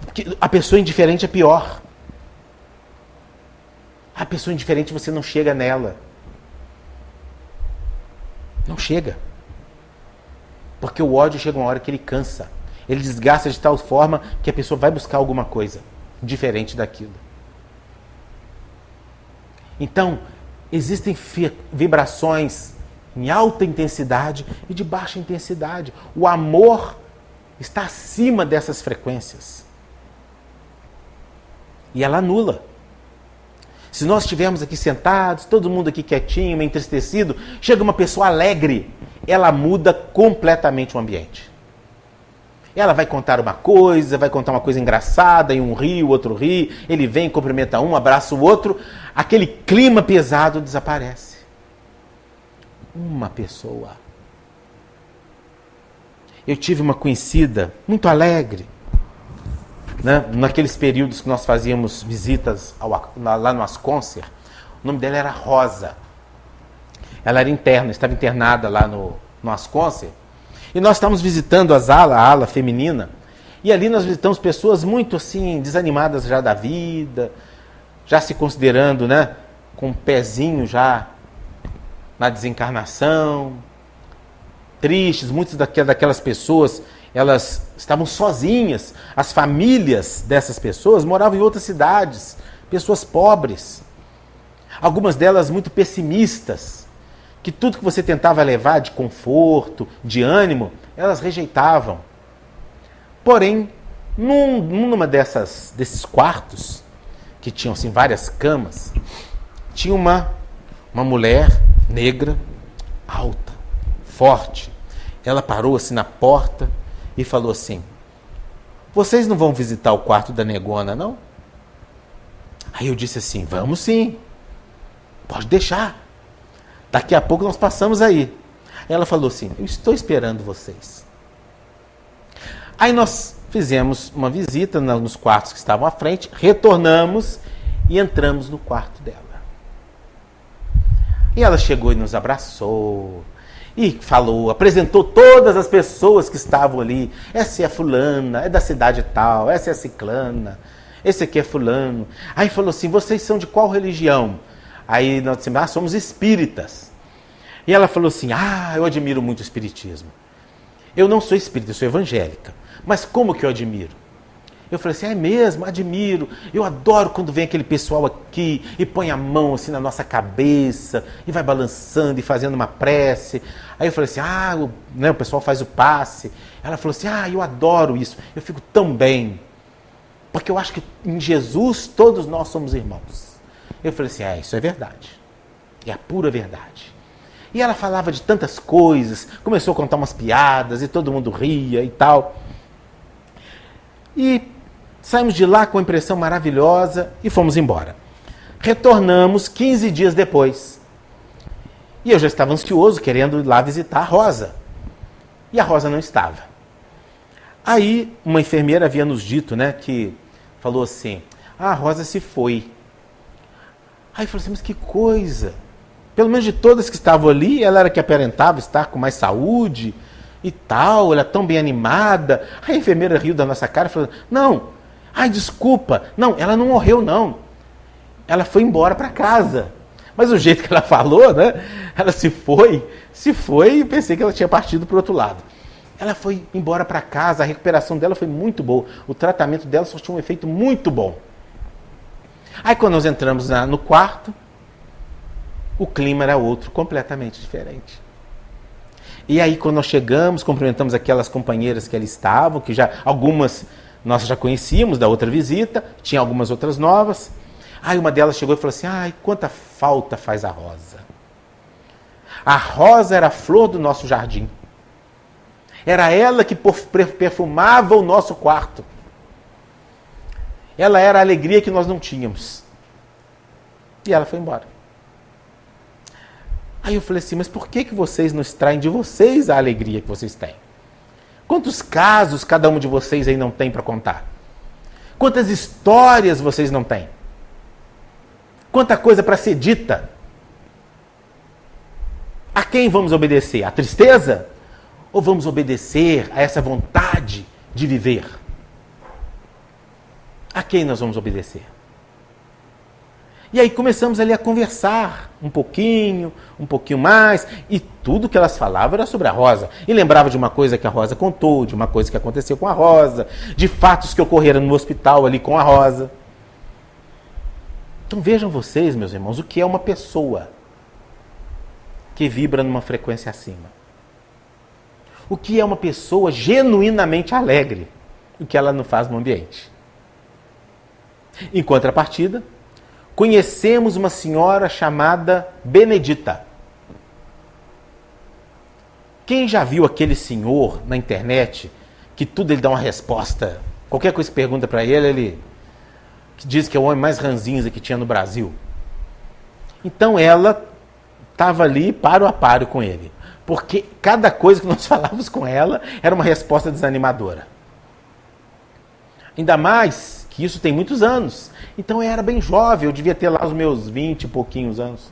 Porque a pessoa indiferente é pior. A pessoa indiferente você não chega nela. Não chega. Porque o ódio chega uma hora que ele cansa. Ele desgasta de tal forma que a pessoa vai buscar alguma coisa diferente daquilo. Então, existem vibrações em alta intensidade e de baixa intensidade. O amor está acima dessas frequências. E ela anula. Se nós estivermos aqui sentados, todo mundo aqui quietinho, meio entristecido, chega uma pessoa alegre, ela muda completamente o ambiente. Ela vai contar uma coisa engraçada, e um ri, o outro ri, ele vem, cumprimenta um, abraça o outro, aquele clima pesado desaparece. Uma pessoa. Eu tive uma conhecida muito alegre, né? Naqueles períodos que nós fazíamos visitas lá no Ascôncia. O nome dela era Rosa. Ela era interna, estava internada lá no Ascôncia. E nós estávamos visitando a ala feminina. E ali nós visitamos pessoas muito assim, desanimadas já da vida, já se considerando, né, com um pezinho já na desencarnação, tristes. Muitas daquelas pessoas, elas estavam sozinhas. As famílias dessas pessoas moravam em outras cidades, pessoas pobres. Algumas delas muito pessimistas, que tudo que você tentava levar de conforto, de ânimo, elas rejeitavam. Porém, numa desses quartos, que tinham assim, várias camas, tinha uma mulher negra, alta, forte. Ela parou assim na porta e falou assim: vocês não vão visitar o quarto da negona, não? Aí eu disse assim: vamos sim, pode deixar. Daqui a pouco nós passamos aí. Ela falou assim: eu estou esperando vocês. Aí nós fizemos uma visita nos quartos que estavam à frente, retornamos e entramos no quarto dela. E ela chegou e nos abraçou, e falou, apresentou todas as pessoas que estavam ali. Essa é a fulana, é da cidade tal, essa é a ciclana, esse aqui é fulano. Aí falou assim: vocês são de qual religião? Aí nós dissemos: somos espíritas. E ela falou assim: eu admiro muito o espiritismo. Eu não sou espírita, eu sou evangélica. Mas como que eu admiro? Eu falei assim: é mesmo, admiro. Eu adoro quando vem aquele pessoal aqui e põe a mão assim na nossa cabeça e vai balançando e fazendo uma prece. Aí eu falei assim: o pessoal faz o passe. Ela falou assim: eu adoro isso, eu fico tão bem. Porque eu acho que em Jesus todos nós somos irmãos. Eu falei assim: isso é verdade. É a pura verdade. E ela falava de tantas coisas, começou a contar umas piadas e todo mundo ria e tal. E saímos de lá com uma impressão maravilhosa e fomos embora. Retornamos 15 dias depois. E eu já estava ansioso, querendo ir lá visitar a Rosa. E a Rosa não estava. Aí uma enfermeira havia nos dito, né, que falou assim: a Rosa se foi. Aí eu falei assim: mas que coisa! Pelo menos de todas que estavam ali, ela era que aparentava estar com mais saúde e tal, ela tão bem animada. Aí a enfermeira riu da nossa cara e falou: não, desculpa, não, ela não morreu não. Ela foi embora para casa. Mas o jeito que ela falou, né, ela se foi e pensei que ela tinha partido para o outro lado. Ela foi embora para casa, a recuperação dela foi muito boa, o tratamento dela só tinha um efeito muito bom. Aí quando nós entramos no quarto, o clima era outro, completamente diferente. E aí, quando nós chegamos, cumprimentamos aquelas companheiras que ali estavam, que já algumas nós já conhecíamos da outra visita, tinha algumas outras novas. Aí uma delas chegou e falou assim: ai, quanta falta faz a rosa. A rosa era a flor do nosso jardim. Era ela que perfumava o nosso quarto. Ela era a alegria que nós não tínhamos. E ela foi embora. Aí eu falei assim: mas por que vocês não extraem de vocês a alegria que vocês têm? Quantos casos cada um de vocês aí não tem para contar? Quantas histórias vocês não têm? Quanta coisa para ser dita? A quem vamos obedecer? À tristeza? Ou vamos obedecer a essa vontade de viver? A quem nós vamos obedecer? E aí começamos ali a conversar um pouquinho mais, e tudo que elas falavam era sobre a Rosa. E lembrava de uma coisa que a Rosa contou, de uma coisa que aconteceu com a Rosa, de fatos que ocorreram no hospital ali com a Rosa. Então vejam vocês, meus irmãos, o que é uma pessoa que vibra numa frequência acima. O que é uma pessoa genuinamente alegre, o que ela não faz no ambiente. Em contrapartida, conhecemos uma senhora chamada Benedita. Quem já viu aquele senhor na internet que tudo ele dá uma resposta? Qualquer coisa que pergunta para ele, ele diz que é o homem mais ranzinza que tinha no Brasil. Então ela estava ali paro a paro com ele. Porque cada coisa que nós falávamos com ela era uma resposta desanimadora. Ainda mais que isso tem muitos anos. Então eu era bem jovem, eu devia ter lá os meus 20 e pouquinhos anos.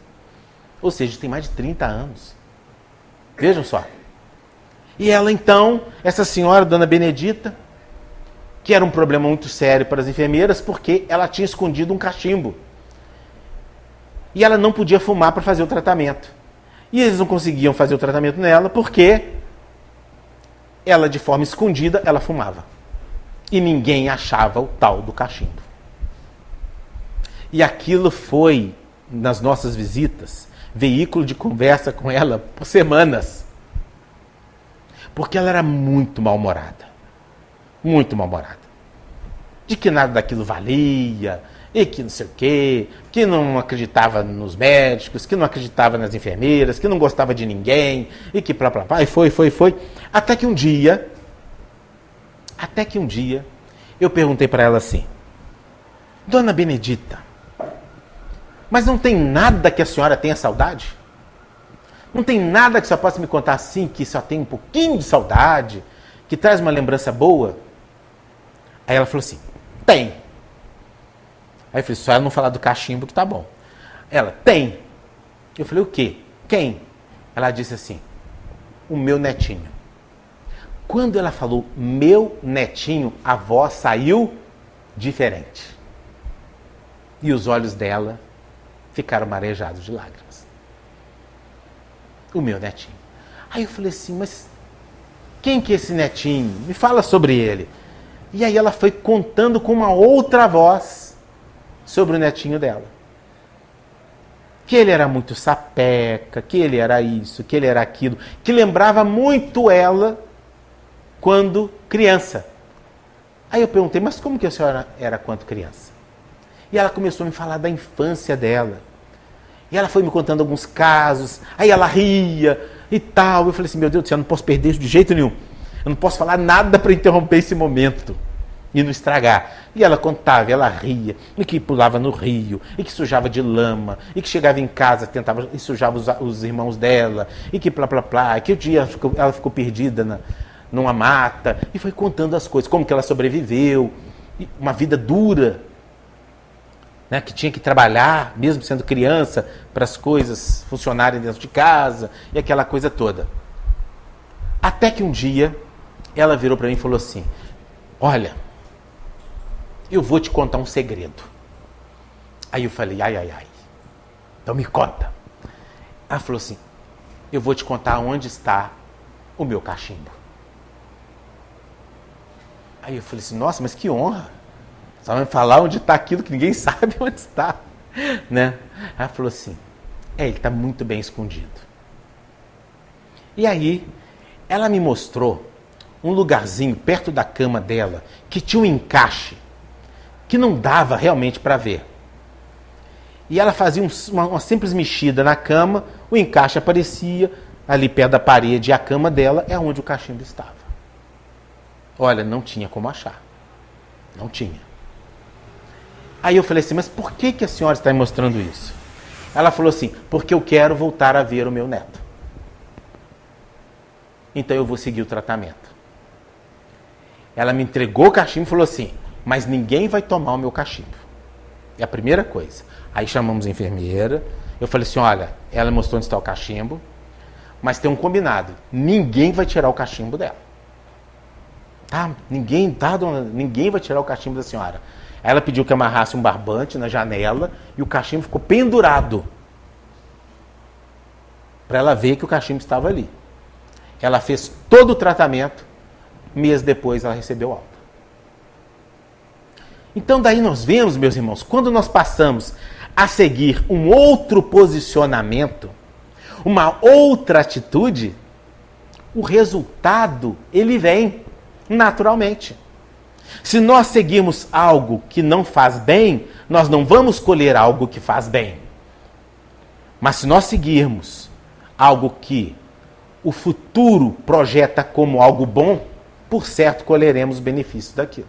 Ou seja, tem mais de 30 anos. Vejam só. E ela então, essa senhora, Dona Benedita, que era um problema muito sério para as enfermeiras, porque ela tinha escondido um cachimbo. E ela não podia fumar para fazer o tratamento. E eles não conseguiam fazer o tratamento nela, porque ela, de forma escondida, ela fumava. E ninguém achava o tal do cachimbo. E aquilo foi, nas nossas visitas, veículo de conversa com ela por semanas. Porque ela era muito mal-humorada. Muito mal-humorada. De que nada daquilo valia, e que não sei o quê, que não acreditava nos médicos, que não acreditava nas enfermeiras, que não gostava de ninguém, e que plá, e foi. Até que um dia, eu perguntei para ela assim: Dona Benedita, mas não tem nada que a senhora tenha saudade? Não tem nada que a senhora possa me contar assim, que só tem um pouquinho de saudade, que traz uma lembrança boa? Aí ela falou assim: tem. Aí eu falei: só ela não falar do cachimbo que tá bom. Ela: tem. Eu falei: o quê? Quem? Ela disse assim: o meu netinho. Quando ela falou meu netinho, a voz saiu diferente. E os olhos dela ficaram marejados de lágrimas. O meu netinho. Aí eu falei assim: mas quem que é esse netinho? Me fala sobre ele. E aí ela foi contando com uma outra voz sobre o netinho dela. Que ele era muito sapeca, que ele era isso, que ele era aquilo, que lembrava muito ela quando criança. Aí eu perguntei: mas como que a senhora era quando criança? E ela começou a me falar da infância dela. E ela foi me contando alguns casos, aí ela ria e tal. Eu falei assim: meu Deus do céu, eu não posso perder isso de jeito nenhum. Eu não posso falar nada para interromper esse momento e não estragar. E ela contava, ela ria, e que pulava no rio, e que sujava de lama, e que chegava em casa, tentava e sujava os irmãos dela, e que plá, que o dia ela ficou perdida numa mata, e foi contando as coisas, como que ela sobreviveu, uma vida dura, né, que tinha que trabalhar, mesmo sendo criança, para as coisas funcionarem dentro de casa, e aquela coisa toda. Até que um dia, ela virou para mim e falou assim: olha, eu vou te contar um segredo. Aí eu falei: ai. Então me conta. Ela falou assim: eu vou te contar onde está o meu cachimbo. Aí eu falei assim: nossa, mas que honra. Só vai me falar onde está aquilo que ninguém sabe onde está. Né? Ela falou assim: ele está muito bem escondido. E aí, ela me mostrou um lugarzinho perto da cama dela que tinha um encaixe que não dava realmente para ver. E ela fazia uma simples mexida na cama, o encaixe aparecia ali perto da parede e a cama dela é onde o cachimbo estava. Olha, não tinha como achar. Não tinha. Aí eu falei assim, mas por que a senhora está me mostrando isso? Ela falou assim, porque eu quero voltar a ver o meu neto. Então eu vou seguir o tratamento. Ela me entregou o cachimbo e falou assim, mas ninguém vai tomar o meu cachimbo. É a primeira coisa. Aí chamamos a enfermeira, eu falei assim, olha, ela mostrou onde está o cachimbo, mas tem um combinado, ninguém vai tirar o cachimbo dela. Tá? Ninguém vai tirar o cachimbo da senhora. Ela pediu que amarrasse um barbante na janela e o cachimbo ficou pendurado. Para ela ver que o cachimbo estava ali. Ela fez todo o tratamento, mês depois ela recebeu alta. Então daí nós vemos, meus irmãos, quando nós passamos a seguir um outro posicionamento, uma outra atitude, o resultado, ele vem naturalmente. Se nós seguirmos algo que não faz bem, nós não vamos colher algo que faz bem. Mas se nós seguirmos algo que o futuro projeta como algo bom, por certo colheremos os benefícios daquilo.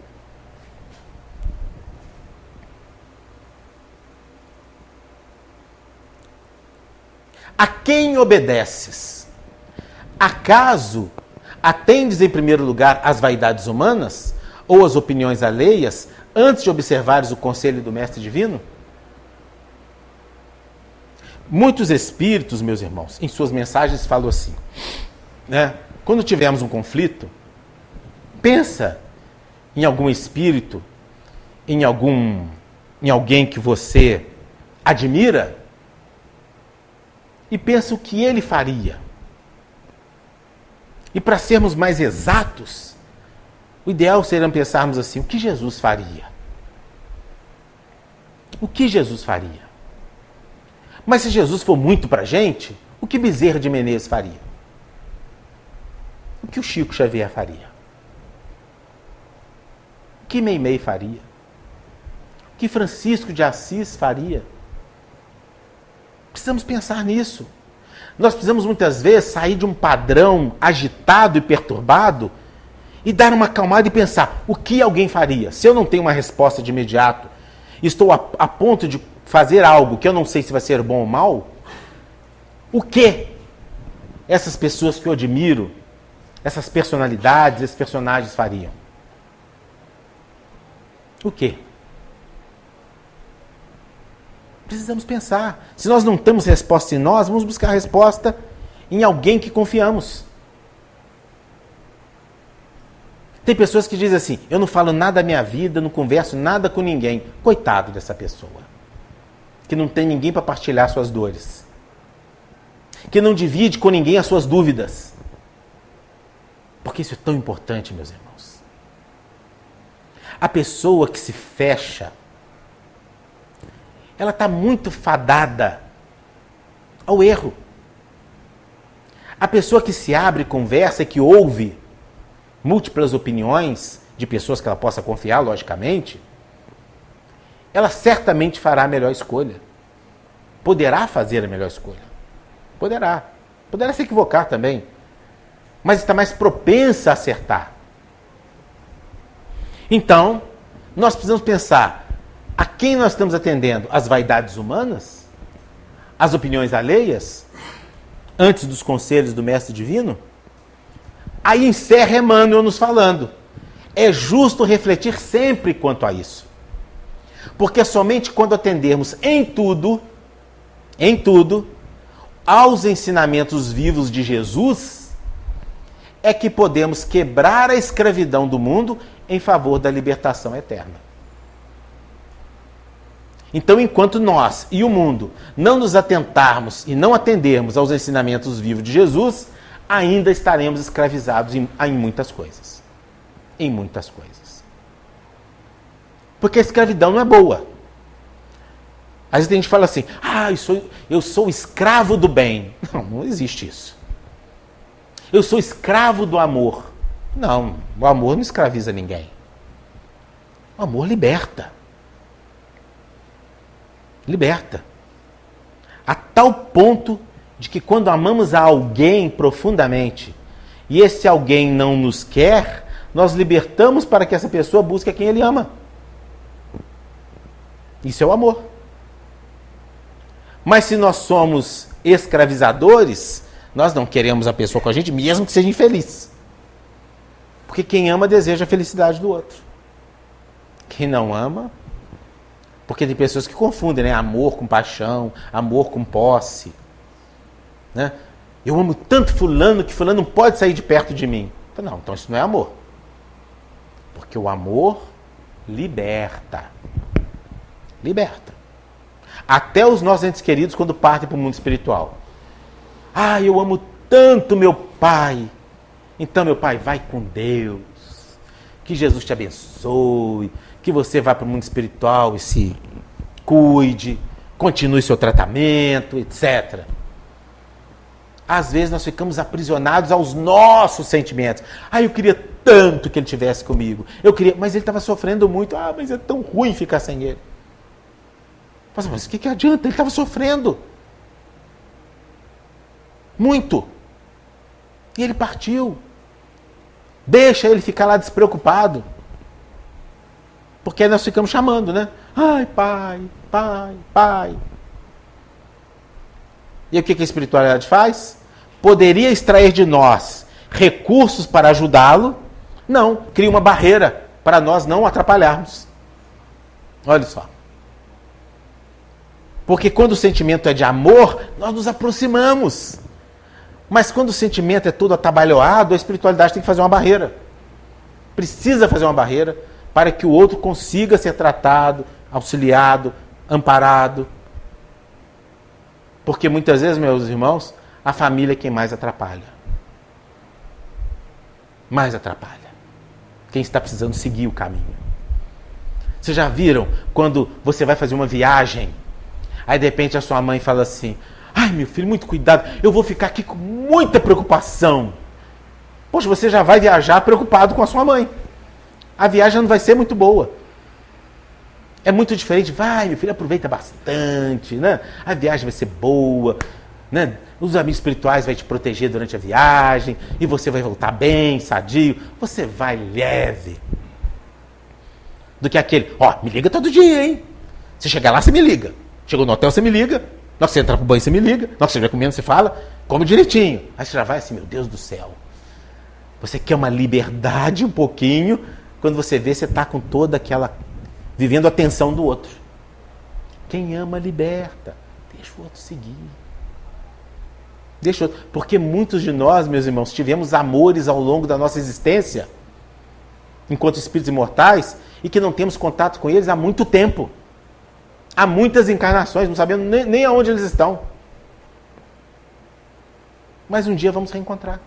A quem obedeces? Acaso atendes em primeiro lugar às vaidades humanas ou às opiniões alheias antes de observares o conselho do Mestre Divino? Muitos espíritos, meus irmãos, em suas mensagens falam assim, né? Quando tivermos um conflito, pensa em algum espírito, em alguém que você admira e pensa o que ele faria. E para sermos mais exatos, o ideal seria pensarmos assim, o que Jesus faria? O que Jesus faria? Mas se Jesus for muito para a gente, o que Bezerra de Menezes faria? O que o Chico Xavier faria? O que Meimei faria? O que Francisco de Assis faria? Precisamos pensar nisso. Nós precisamos muitas vezes sair de um padrão agitado e perturbado e dar uma acalmada e pensar, o que alguém faria? Se eu não tenho uma resposta de imediato, estou a ponto de fazer algo que eu não sei se vai ser bom ou mal, o que essas pessoas que eu admiro, essas personalidades, esses personagens fariam? O quê? Precisamos pensar. Se nós não temos resposta em nós, vamos buscar a resposta em alguém que confiamos. Tem pessoas que dizem assim, eu não falo nada da minha vida, não converso nada com ninguém. Coitado dessa pessoa. Que não tem ninguém para partilhar suas dores. Que não divide com ninguém as suas dúvidas. Porque isso é tão importante, meus irmãos. A pessoa que se fecha, ela está muito fadada ao erro. A pessoa que se abre, conversa, que ouve múltiplas opiniões de pessoas que ela possa confiar, logicamente, ela certamente fará a melhor escolha. Poderá fazer a melhor escolha. Poderá. Poderá se equivocar também. Mas está mais propensa a acertar. Então, nós precisamos pensar, a quem nós estamos atendendo? As vaidades humanas? As opiniões alheias? Antes dos conselhos do Mestre Divino? Aí encerra Emmanuel nos falando. É justo refletir sempre quanto a isso. Porque somente quando atendermos em tudo, aos ensinamentos vivos de Jesus, é que podemos quebrar a escravidão do mundo em favor da libertação eterna. Então, enquanto nós e o mundo não nos atentarmos e não atendermos aos ensinamentos vivos de Jesus, ainda estaremos escravizados em muitas coisas. Em muitas coisas. Porque a escravidão não é boa. Às vezes a gente fala assim, eu sou escravo do bem. Não, não existe isso. Eu sou escravo do amor. Não, o amor não escraviza ninguém. O amor liberta. Liberta. A tal ponto de que quando amamos a alguém profundamente e esse alguém não nos quer, nós libertamos para que essa pessoa busque a quem ele ama. Isso é o amor. Mas se nós somos escravizadores, nós não queremos a pessoa com a gente, mesmo que seja infeliz. Porque quem ama deseja a felicidade do outro. Quem não ama... Porque tem pessoas que confundem, né? Amor com paixão, amor com posse. Né? Eu amo tanto fulano que fulano não pode sair de perto de mim. Não, então isso não é amor. Porque o amor liberta. Liberta. Até os nossos entes queridos quando partem para o mundo espiritual. Ah, eu amo tanto meu pai. Então, meu pai, vai com Deus. Que Jesus te abençoe. Que você vá para o mundo espiritual e se cuide. Continue seu tratamento, etc. Às vezes nós ficamos aprisionados aos nossos sentimentos. Ah, eu queria tanto que ele estivesse comigo. Mas ele estava sofrendo muito. Ah, mas é tão ruim ficar sem ele. Mas o que adianta? Ele estava sofrendo. Muito. E ele partiu. Deixa ele ficar lá despreocupado. Porque aí nós ficamos chamando, né? Ai, pai, pai, pai. E o que a espiritualidade faz? Poderia extrair de nós recursos para ajudá-lo? Não, cria uma barreira para nós não atrapalharmos. Olha só. Porque quando o sentimento é de amor, nós nos aproximamos. Mas quando o sentimento é todo atabalhoado, a espiritualidade tem que fazer uma barreira. Precisa fazer uma barreira para que o outro consiga ser tratado, auxiliado, amparado. Porque muitas vezes, meus irmãos, a família é quem mais atrapalha. Mais atrapalha. Quem está precisando seguir o caminho. Vocês já viram quando você vai fazer uma viagem, aí de repente a sua mãe fala assim: ai, meu filho, muito cuidado, eu vou ficar aqui com muita preocupação. Poxa, você já vai viajar preocupado com a sua mãe. A viagem não vai ser muito boa. É muito diferente. Vai, meu filho, aproveita bastante, né? A viagem vai ser boa, né? Os amigos espirituais vão te proteger durante a viagem e você vai voltar bem, sadio. Você vai leve. Do que aquele, me liga todo dia, hein? Você chegar lá, você me liga. Chegou no hotel, você me liga. Na hora que você entrar pro banho, você me liga. Na hora que você estiver comendo, você fala. Come direitinho. Aí você já vai assim, meu Deus do céu. Você quer uma liberdade um pouquinho. Quando você vê, você está com toda aquela... vivendo a tensão do outro. Quem ama, liberta. Deixa o outro seguir. Deixa o outro. Porque muitos de nós, meus irmãos, tivemos amores ao longo da nossa existência, enquanto espíritos imortais, e que não temos contato com eles há muito tempo. Há muitas encarnações, não sabemos nem aonde eles estão. Mas um dia vamos reencontrar.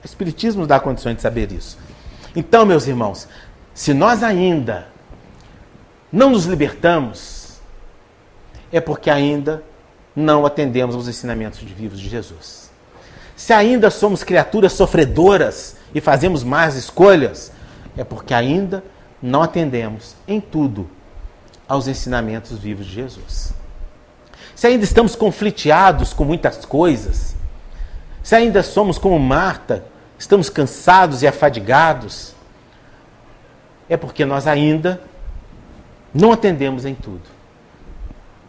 O Espiritismo nos dá condições de saber isso. Então, meus irmãos, se nós ainda não nos libertamos, é porque ainda não atendemos aos ensinamentos vivos de Jesus. Se ainda somos criaturas sofredoras e fazemos más escolhas, é porque ainda não atendemos em tudo aos ensinamentos vivos de Jesus. Se ainda estamos confliteados com muitas coisas, se ainda somos como Marta, estamos cansados e afadigados, é porque nós ainda não atendemos em tudo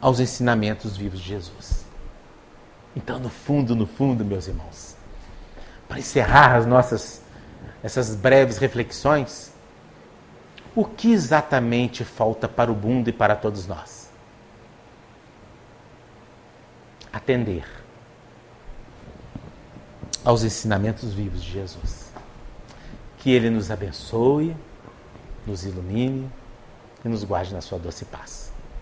aos ensinamentos vivos de Jesus. Então, no fundo, meus irmãos, para encerrar essas breves reflexões, o que exatamente falta para o mundo e para todos nós? Atender aos ensinamentos vivos de Jesus. Que Ele nos abençoe, nos ilumine e nos guarde na sua doce paz.